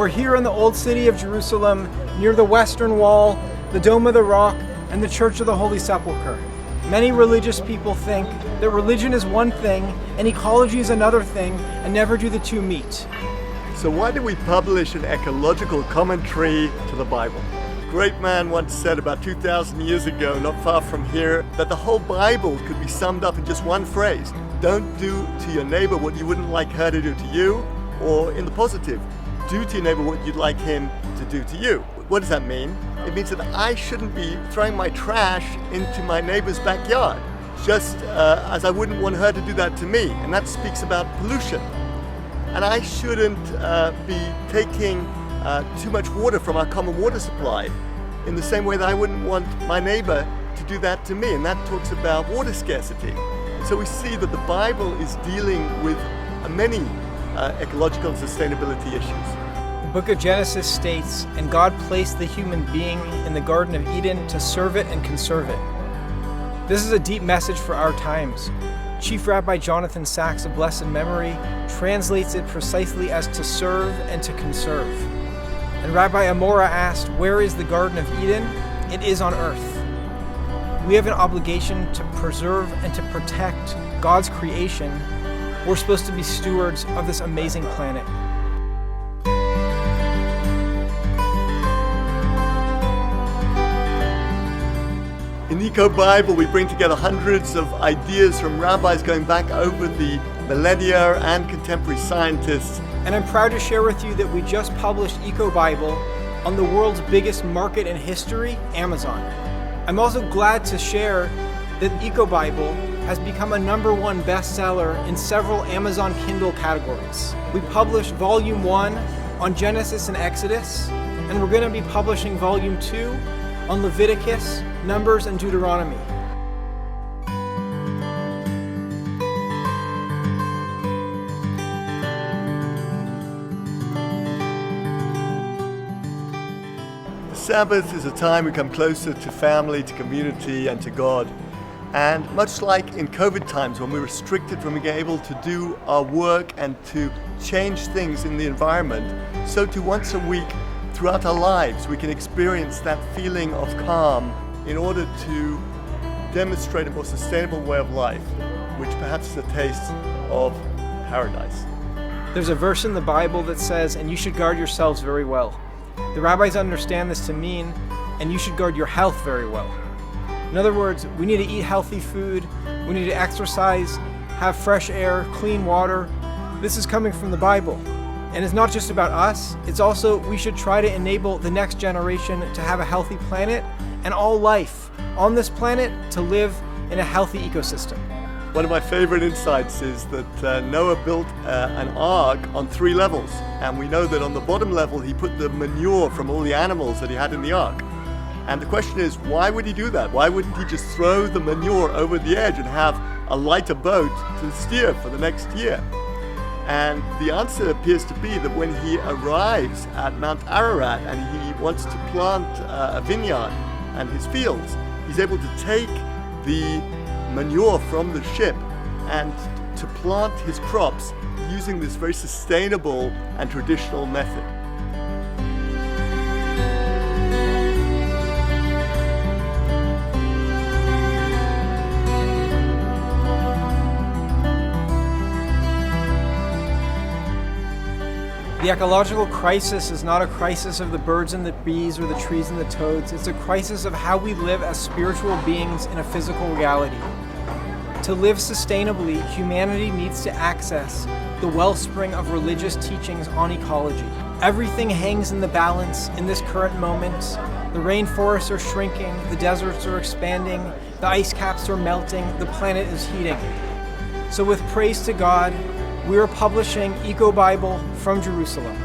We're here in the Old City of Jerusalem, near the Western Wall, the Dome of the Rock, and the Church of the Holy Sepulchre. Many religious people think that religion is one thing and ecology is another thing, and never do the two meet. So why do we publish an ecological commentary to the Bible? A great man once said about 2,000 years ago, not far from here, that the whole Bible could be summed up in just one phrase. Don't do to your neighbor what you wouldn't like her to do to you, or in the positive, do to your neighbor what you'd like him to do to you. What does that mean? It means that I shouldn't be throwing my trash into my neighbor's backyard, just as I wouldn't want her to do that to me. And that speaks about pollution. And I shouldn't be taking too much water from our common water supply in the same way that I wouldn't want my neighbor to do that to me. And that talks about water scarcity. So we see that the Bible is dealing with many ecological and sustainability issues. The book of Genesis states, "And God placed the human being in the Garden of Eden to serve it and conserve it." This is a deep message for our times. Chief Rabbi Jonathan Sacks of blessed memory translates it precisely as to serve and to conserve. And Rabbi Amora asked, where is the Garden of Eden? It is on earth. We have an obligation to preserve and to protect God's creation. We're supposed to be stewards of this amazing planet. In the Eco Bible, we bring together hundreds of ideas from rabbis going back over the millennia and contemporary scientists. And I'm proud to share with you that we just published Eco Bible on the world's biggest market in history, Amazon. I'm also glad to share that Eco Bible has become a #1 bestseller in several Amazon Kindle categories. We published Volume 1 on Genesis and Exodus, and we're going to be publishing Volume 2 on Leviticus, Numbers, and Deuteronomy. The Sabbath is a time we come closer to family, to community, and to God. And much like in COVID times when we're restricted from being able to do our work and to change things in the environment, so too once a week throughout our lives we can experience that feeling of calm in order to demonstrate a more sustainable way of life, which perhaps is a taste of paradise. There's a verse in the Bible that says, "And you should guard yourselves very well." The rabbis understand this to mean, and you should guard your health very well. In other words, we need to eat healthy food, we need to exercise, have fresh air, clean water. This is coming from the Bible. And it's not just about us, it's also we should try to enable the next generation to have a healthy planet and all life on this planet to live in a healthy ecosystem. One of my favorite insights is that Noah built an ark on 3 levels. And we know that on the bottom level he put the manure from all the animals that he had in the ark. And the question is, why would he do that? Why wouldn't he just throw the manure over the edge and have a lighter boat to steer for the next year? And the answer appears to be that when he arrives at Mount Ararat and he wants to plant a vineyard and his fields, he's able to take the manure from the ship and to plant his crops using this very sustainable and traditional method. The ecological crisis is not a crisis of the birds and the bees or the trees and the toads. It's a crisis of how we live as spiritual beings in a physical reality. To live sustainably, humanity needs to access the wellspring of religious teachings on ecology. Everything hangs in the balance in this current moment. The rainforests are shrinking, the deserts are expanding, the ice caps are melting, the planet is heating. So with praise to God, we are publishing Eco Bible from Jerusalem.